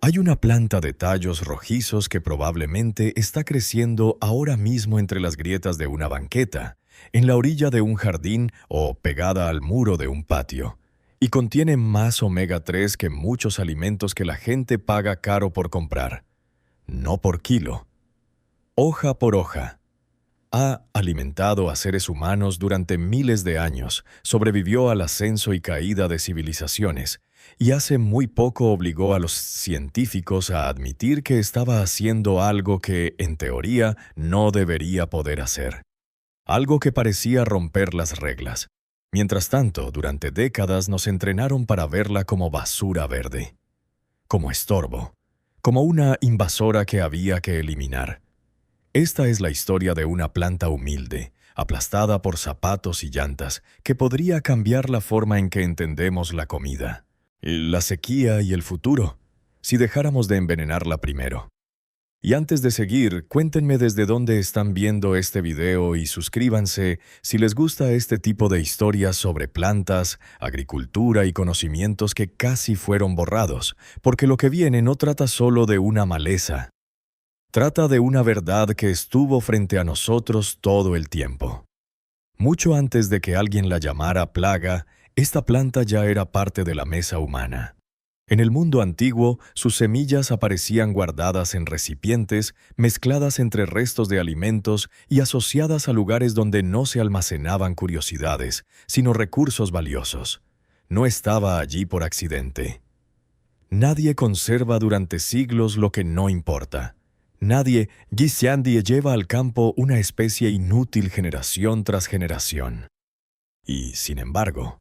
Hay una planta de tallos rojizos que probablemente está creciendo ahora mismo entre las grietas de una banqueta, en la orilla de un jardín o pegada al muro de un patio, y contiene más omega 3 que muchos alimentos que la gente paga caro por comprar. No por kilo, hoja por hoja. Ha alimentado a seres humanos durante miles de años, sobrevivió al ascenso y caída de civilizaciones, y hace muy poco obligó a los científicos a admitir que estaba haciendo algo que, en teoría, no debería poder hacer. Algo que parecía romper las reglas. Mientras tanto, durante décadas nos entrenaron para verla como basura verde, como estorbo, como una invasora que había que eliminar. Esta es la historia de una planta humilde, aplastada por zapatos y llantas, que podría cambiar la forma en que entendemos la comida, la sequía y el futuro, si dejáramos de envenenarla primero. Y antes de seguir, cuéntenme desde dónde están viendo este video y suscríbanse si les gusta este tipo de historias sobre plantas, agricultura y conocimientos que casi fueron borrados, porque lo que viene no trata solo de una maleza. Trata de una verdad que estuvo frente a nosotros todo el tiempo. Mucho antes de que alguien la llamara plaga, esta planta ya era parte de la mesa humana. En el mundo antiguo, sus semillas aparecían guardadas en recipientes, mezcladas entre restos de alimentos y asociadas a lugares donde no se almacenaban curiosidades, sino recursos valiosos. No estaba allí por accidente. Nadie conserva durante siglos lo que no importa. Nadie lleva al campo una especie inútil generación tras generación. Y, sin embargo,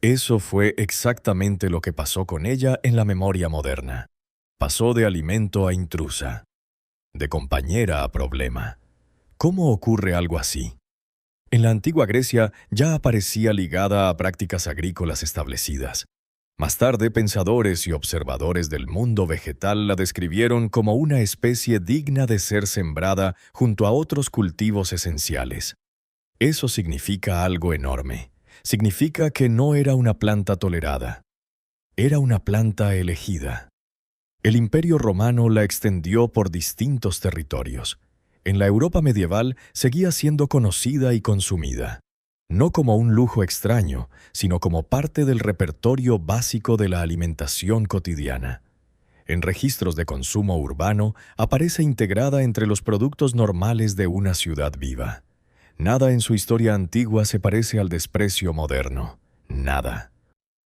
eso fue exactamente lo que pasó con ella en la memoria moderna. Pasó de alimento a intrusa, de compañera a problema. ¿Cómo ocurre algo así? En la antigua Grecia ya aparecía ligada a prácticas agrícolas establecidas. Más tarde, pensadores y observadores del mundo vegetal la describieron como una especie digna de ser sembrada junto a otros cultivos esenciales. Eso significa algo enorme. Significa que no era una planta tolerada. Era una planta elegida. El Imperio Romano la extendió por distintos territorios. En la Europa medieval seguía siendo conocida y consumida. No como un lujo extraño, sino como parte del repertorio básico de la alimentación cotidiana. En registros de consumo urbano, aparece integrada entre los productos normales de una ciudad viva. Nada en su historia antigua se parece al desprecio moderno. Nada.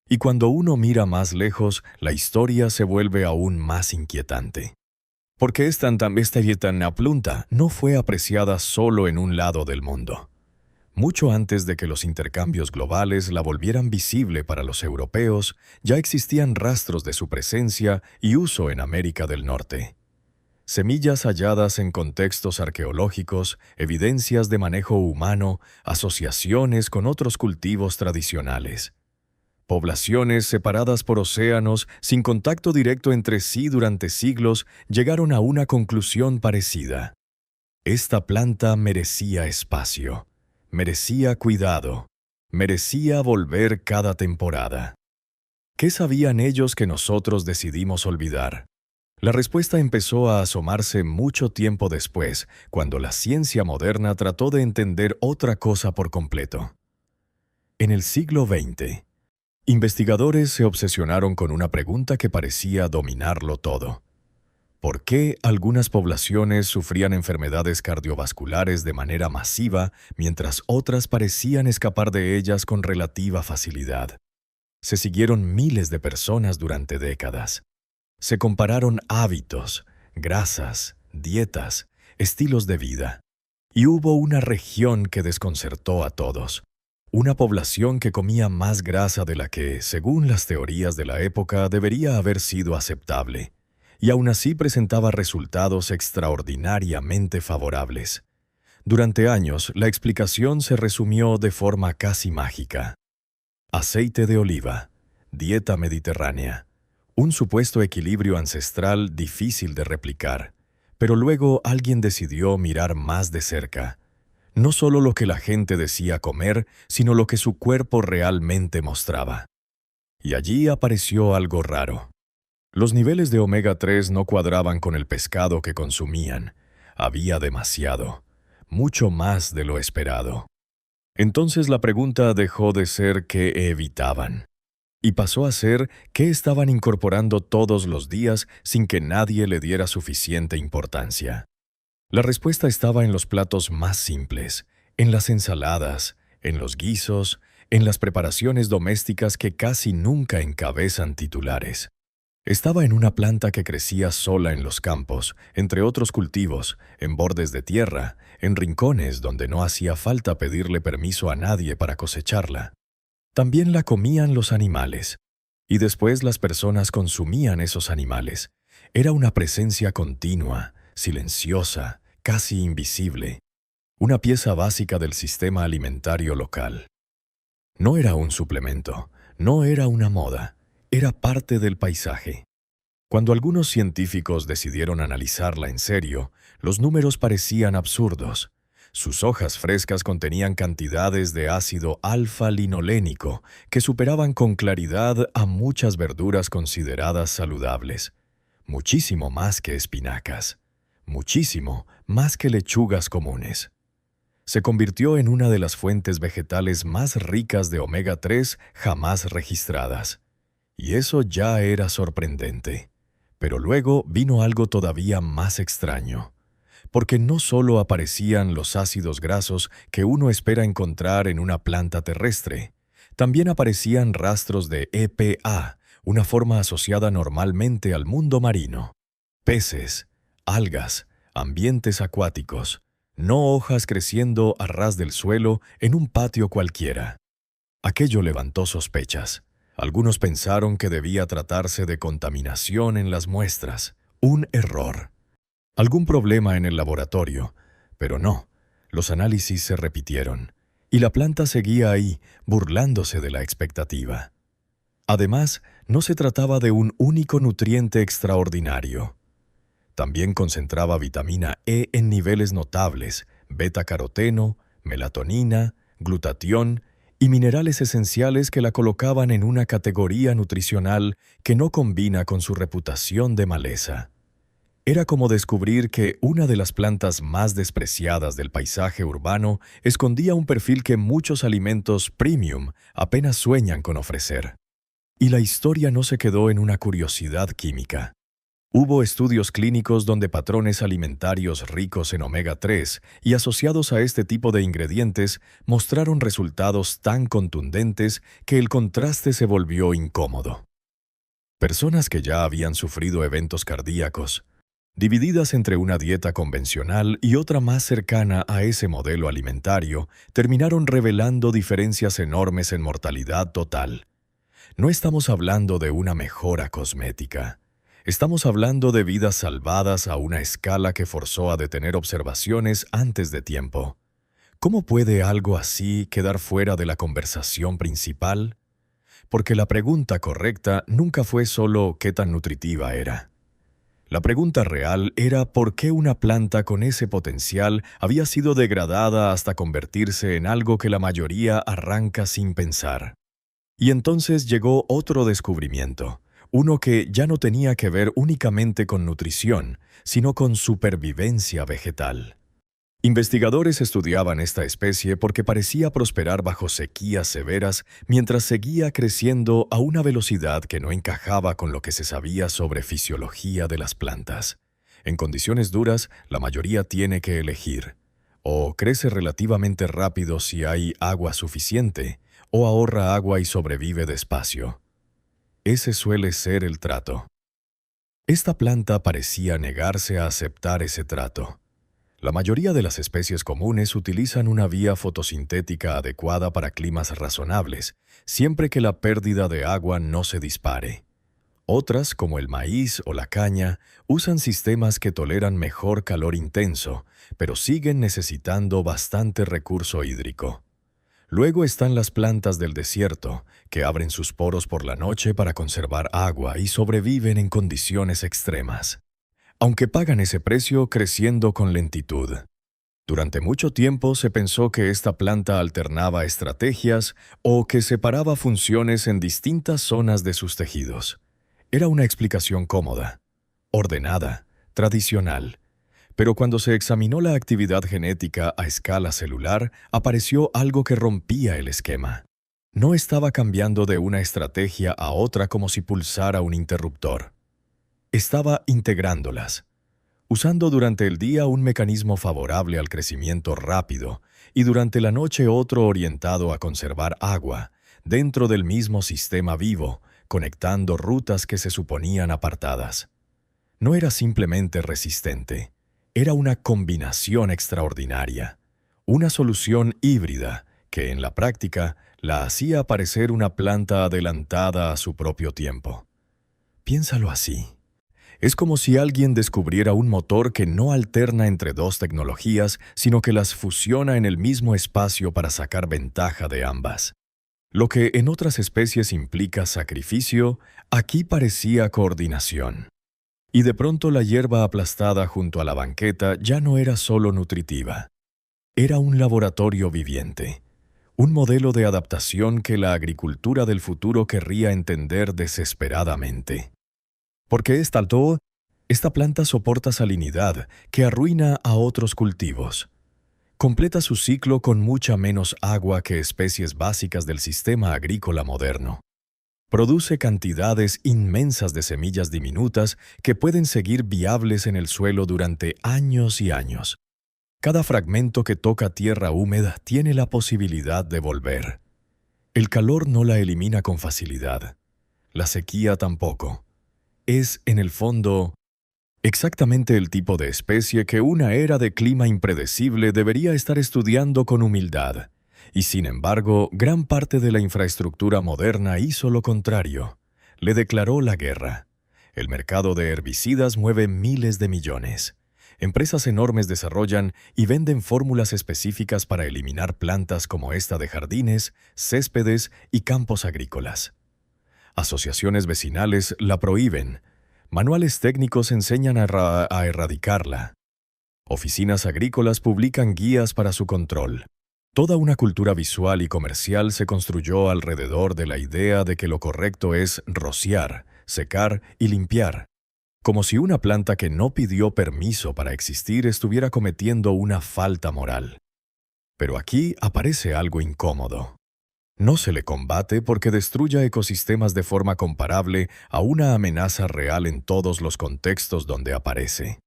Y cuando uno mira más lejos, la historia se vuelve aún más inquietante. Porque esta planta no fue apreciada solo en un lado del mundo. Mucho antes de que los intercambios globales la volvieran visible para los europeos, ya existían rastros de su presencia y uso en América del Norte. Semillas halladas en contextos arqueológicos, evidencias de manejo humano, asociaciones con otros cultivos tradicionales. Poblaciones separadas por océanos, sin contacto directo entre sí durante siglos, llegaron a una conclusión parecida. Esta planta merecía espacio. Merecía cuidado, merecía volver cada temporada. ¿Qué sabían ellos que nosotros decidimos olvidar? La respuesta empezó a asomarse mucho tiempo después, cuando la ciencia moderna trató de entender otra cosa por completo. En el siglo XX, investigadores se obsesionaron con una pregunta que parecía dominarlo todo. ¿Por qué algunas poblaciones sufrían enfermedades cardiovasculares de manera masiva, mientras otras parecían escapar de ellas con relativa facilidad? Se siguieron miles de personas durante décadas. Se compararon hábitos, grasas, dietas, estilos de vida. Y hubo una región que desconcertó a todos. Una población que comía más grasa de la que, según las teorías de la época, debería haber sido aceptable. Y aún así presentaba resultados extraordinariamente favorables. Durante años, la explicación se resumió de forma casi mágica. Aceite de oliva, dieta mediterránea, un supuesto equilibrio ancestral difícil de replicar. Pero luego alguien decidió mirar más de cerca. No solo lo que la gente decía comer, sino lo que su cuerpo realmente mostraba. Y allí apareció algo raro. Los niveles de omega 3 no cuadraban con el pescado que consumían. Había demasiado, mucho más de lo esperado. Entonces la pregunta dejó de ser qué evitaban y pasó a ser qué estaban incorporando todos los días sin que nadie le diera suficiente importancia. La respuesta estaba en los platos más simples, en las ensaladas, en los guisos, en las preparaciones domésticas que casi nunca encabezan titulares. Estaba en una planta que crecía sola en los campos, entre otros cultivos, en bordes de tierra, en rincones donde no hacía falta pedirle permiso a nadie para cosecharla. También la comían los animales, y después las personas consumían esos animales. Era una presencia continua, silenciosa, casi invisible, una pieza básica del sistema alimentario local. No era un suplemento, no era una moda, era parte del paisaje. Cuando algunos científicos decidieron analizarla en serio, los números parecían absurdos. Sus hojas frescas contenían cantidades de ácido alfa-linolénico que superaban con claridad a muchas verduras consideradas saludables. Muchísimo más que espinacas. Muchísimo más que lechugas comunes. Se convirtió en una de las fuentes vegetales más ricas de omega 3 jamás registradas. Y eso ya era sorprendente. Pero luego vino algo todavía más extraño, porque no solo aparecían los ácidos grasos que uno espera encontrar en una planta terrestre, también aparecían rastros de EPA, una forma asociada normalmente al mundo marino. Peces, algas, ambientes acuáticos, no hojas creciendo a ras del suelo en un patio cualquiera. Aquello levantó sospechas. Algunos pensaron que debía tratarse de contaminación en las muestras, un error. Algún problema en el laboratorio, pero no, los análisis se repitieron, y la planta seguía ahí, burlándose de la expectativa. Además, no se trataba de un único nutriente extraordinario. También concentraba vitamina E en niveles notables, beta-caroteno, melatonina, glutatión y minerales esenciales que la colocaban en una categoría nutricional que no combina con su reputación de maleza. Era como descubrir que una de las plantas más despreciadas del paisaje urbano escondía un perfil que muchos alimentos premium apenas sueñan con ofrecer. Y la historia no se quedó en una curiosidad química. Hubo estudios clínicos donde patrones alimentarios ricos en omega 3 y asociados a este tipo de ingredientes mostraron resultados tan contundentes que el contraste se volvió incómodo. Personas que ya habían sufrido eventos cardíacos, divididas entre una dieta convencional y otra más cercana a ese modelo alimentario, terminaron revelando diferencias enormes en mortalidad total. No estamos hablando de una mejora cosmética. Estamos hablando de vidas salvadas a una escala que forzó a detener observaciones antes de tiempo. ¿Cómo puede algo así quedar fuera de la conversación principal? Porque la pregunta correcta nunca fue solo qué tan nutritiva era. La pregunta real era por qué una planta con ese potencial había sido degradada hasta convertirse en algo que la mayoría arranca sin pensar. Y entonces llegó otro descubrimiento. Uno que ya no tenía que ver únicamente con nutrición, sino con supervivencia vegetal. Investigadores estudiaban esta especie porque parecía prosperar bajo sequías severas mientras seguía creciendo a una velocidad que no encajaba con lo que se sabía sobre fisiología de las plantas. En condiciones duras, la mayoría tiene que elegir. O crece relativamente rápido si hay agua suficiente, o ahorra agua y sobrevive despacio. Ese suele ser el trato. Esta planta parecía negarse a aceptar ese trato. La mayoría de las especies comunes utilizan una vía fotosintética adecuada para climas razonables, siempre que la pérdida de agua no se dispare. Otras, como el maíz o la caña, usan sistemas que toleran mejor calor intenso, pero siguen necesitando bastante recurso hídrico. Luego están las plantas del desierto, que abren sus poros por la noche para conservar agua y sobreviven en condiciones extremas, aunque pagan ese precio creciendo con lentitud. Durante mucho tiempo se pensó que esta planta alternaba estrategias o que separaba funciones en distintas zonas de sus tejidos. Era una explicación cómoda, ordenada, tradicional. Pero cuando se examinó la actividad genética a escala celular, apareció algo que rompía el esquema. No estaba cambiando de una estrategia a otra como si pulsara un interruptor. Estaba integrándolas, usando durante el día un mecanismo favorable al crecimiento rápido y durante la noche otro orientado a conservar agua, dentro del mismo sistema vivo, conectando rutas que se suponían apartadas. No era simplemente resistente, era una combinación extraordinaria, una solución híbrida que en la práctica la hacía parecer una planta adelantada a su propio tiempo. Piénsalo así. Es como si alguien descubriera un motor que no alterna entre dos tecnologías, sino que las fusiona en el mismo espacio para sacar ventaja de ambas. Lo que en otras especies implica sacrificio, aquí parecía coordinación. Y de pronto la hierba aplastada junto a la banqueta ya no era solo nutritiva. Era un laboratorio viviente, un modelo de adaptación que la agricultura del futuro querría entender desesperadamente. Porque esta planta soporta salinidad que arruina a otros cultivos. Completa su ciclo con mucha menos agua que especies básicas del sistema agrícola moderno. Produce cantidades inmensas de semillas diminutas que pueden seguir viables en el suelo durante años y años. Cada fragmento que toca tierra húmeda tiene la posibilidad de volver. El calor no la elimina con facilidad. La sequía tampoco. Es, en el fondo, exactamente el tipo de especie que una era de clima impredecible debería estar estudiando con humildad. Y sin embargo, gran parte de la infraestructura moderna hizo lo contrario. Le declaró la guerra. El mercado de herbicidas mueve miles de millones. Empresas enormes desarrollan y venden fórmulas específicas para eliminar plantas como esta de jardines, céspedes y campos agrícolas. Asociaciones vecinales la prohíben. Manuales técnicos enseñan a erradicarla. Oficinas agrícolas publican guías para su control. Toda una cultura visual y comercial se construyó alrededor de la idea de que lo correcto es rociar, secar y limpiar, como si una planta que no pidió permiso para existir estuviera cometiendo una falta moral. Pero aquí aparece algo incómodo. No se le combate porque destruya ecosistemas de forma comparable a una amenaza real en todos los contextos donde aparece.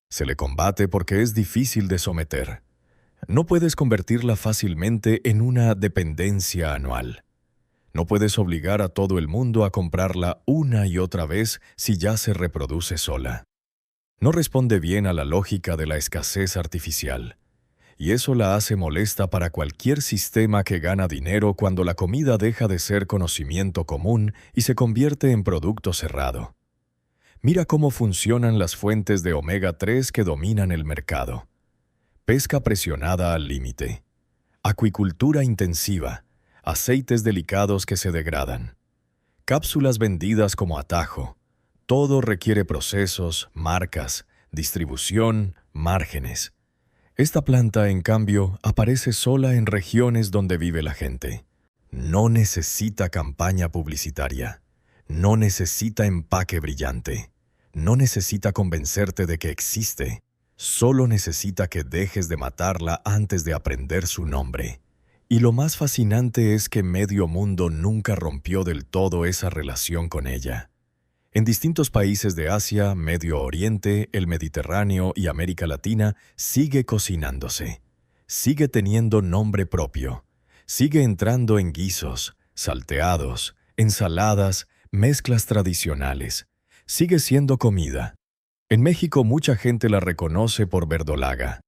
Se le combate porque es difícil de someter. No puedes convertirla fácilmente en una dependencia anual. No puedes obligar a todo el mundo a comprarla una y otra vez si ya se reproduce sola. No responde bien a la lógica de la escasez artificial. Y eso la hace molesta para cualquier sistema que gana dinero cuando la comida deja de ser conocimiento común y se convierte en producto cerrado. Mira cómo funcionan las fuentes de omega 3 que dominan el mercado. Pesca presionada al límite, acuicultura intensiva, aceites delicados que se degradan, cápsulas vendidas como atajo. Todo requiere procesos, marcas, distribución, márgenes. Esta planta, en cambio, aparece sola en regiones donde vive la gente. No necesita campaña publicitaria. No necesita empaque brillante. No necesita convencerte de que existe. Solo necesita que dejes de matarla antes de aprender su nombre. Y lo más fascinante es que medio mundo nunca rompió del todo esa relación con ella. En distintos países de Asia, Medio Oriente, el Mediterráneo y América Latina sigue cocinándose. Sigue teniendo nombre propio. Sigue entrando en guisos, salteados, ensaladas, mezclas tradicionales. Sigue siendo comida. En México mucha gente la reconoce por verdolaga.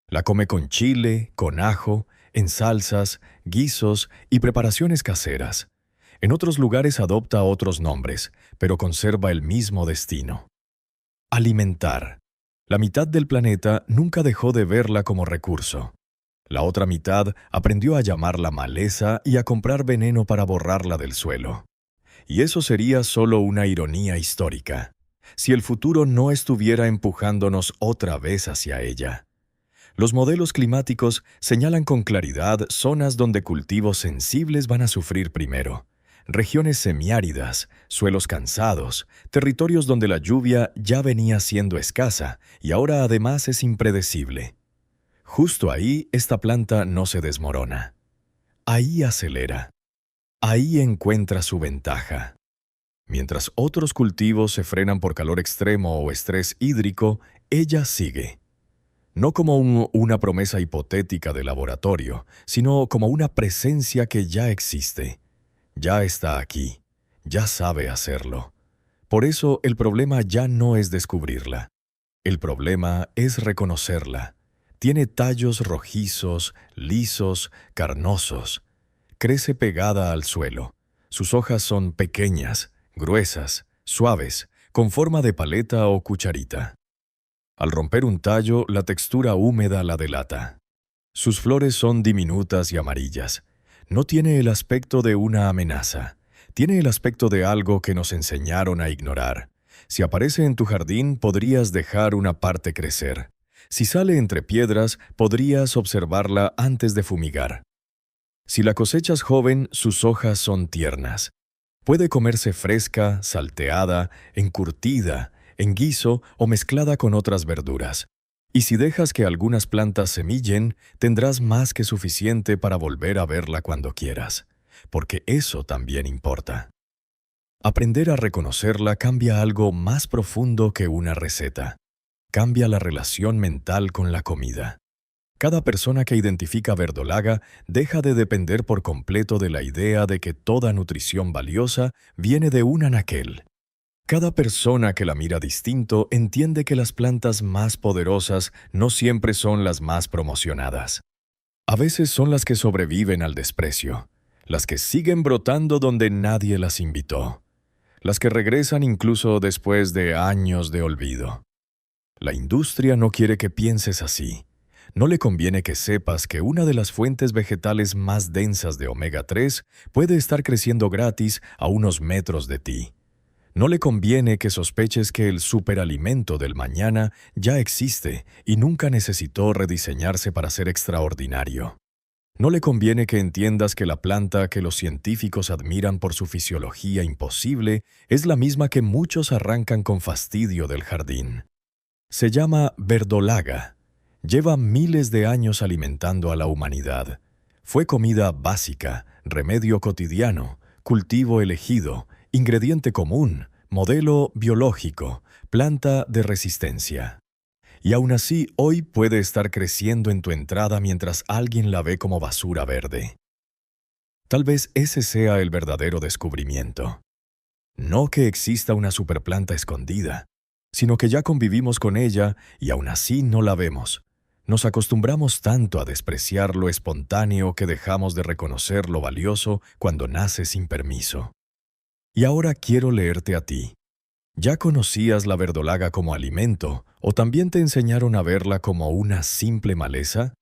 La come con chile, con ajo, en salsas, guisos y preparaciones caseras. En otros lugares adopta otros nombres, pero conserva el mismo destino. Alimentar. La mitad del planeta nunca dejó de verla como recurso. La otra mitad aprendió a llamarla maleza y a comprar veneno para borrarla del suelo. Y eso sería solo una ironía histórica, si el futuro no estuviera empujándonos otra vez hacia ella. Los modelos climáticos señalan con claridad zonas donde cultivos sensibles van a sufrir primero. regiones semiáridas, suelos cansados, territorios donde la lluvia ya venía siendo escasa y ahora además es impredecible. Justo ahí esta planta no se desmorona. Ahí acelera. Ahí encuentra su ventaja. Mientras otros cultivos se frenan por calor extremo o estrés hídrico, ella sigue. No como una promesa hipotética de laboratorio, sino como una presencia que ya existe. Ya está aquí. Ya sabe hacerlo. Por eso el problema ya no es descubrirla. El problema es reconocerla. Tiene tallos rojizos, lisos, carnosos. Crece pegada al suelo. Sus hojas son pequeñas, gruesas, suaves, con forma de paleta o cucharita. Al romper un tallo, la textura húmeda la delata. Sus flores son diminutas y amarillas. No tiene el aspecto de una amenaza. Tiene el aspecto de algo que nos enseñaron a ignorar. Si aparece en tu jardín, podrías dejar una parte crecer. Si sale entre piedras, podrías observarla antes de fumigar. Si la cosechas joven, sus hojas son tiernas. Puede comerse fresca, salteada, encurtida, en guiso o mezclada con otras verduras. Y si dejas que algunas plantas semillen, tendrás más que suficiente para volver a verla cuando quieras, porque eso también importa. Aprender a reconocerla cambia algo más profundo que una receta. Cambia la relación mental con la comida. Cada persona que identifica verdolaga deja de depender por completo de la idea de que toda nutrición valiosa viene de un anaquel. Cada persona que la mira distinto entiende que las plantas más poderosas no siempre son las más promocionadas. A veces son las que sobreviven al desprecio, las que siguen brotando donde nadie las invitó, las que regresan incluso después de años de olvido. La industria no quiere que pienses así. No le conviene que sepas que una de las fuentes vegetales más densas de omega 3 puede estar creciendo gratis a unos metros de ti. No le conviene que sospeches que el superalimento del mañana ya existe y nunca necesitó rediseñarse para ser extraordinario. No le conviene que entiendas que la planta que los científicos admiran por su fisiología imposible es la misma que muchos arrancan con fastidio del jardín. Se llama verdolaga. Lleva miles de años alimentando a la humanidad. Fue comida básica, remedio cotidiano, cultivo elegido, ingrediente común, modelo biológico, planta de resistencia. Y aún así, hoy puede estar creciendo en tu entrada mientras alguien la ve como basura verde. Tal vez ese sea el verdadero descubrimiento. No que exista una superplanta escondida, sino que ya convivimos con ella y aún así no la vemos. Nos acostumbramos tanto a despreciar lo espontáneo que dejamos de reconocer lo valioso cuando nace sin permiso. Y ahora quiero leerte a ti. ¿Ya conocías la verdolaga como alimento o también te enseñaron a verla como una simple maleza?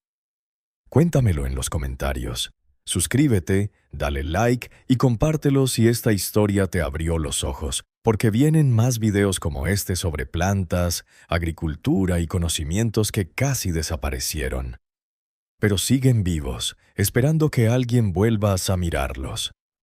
Cuéntamelo en los comentarios. Suscríbete, dale like y compártelo si esta historia te abrió los ojos, porque vienen más videos como este sobre plantas, agricultura y conocimientos que casi desaparecieron. Pero siguen vivos, esperando que alguien vuelva a mirarlos.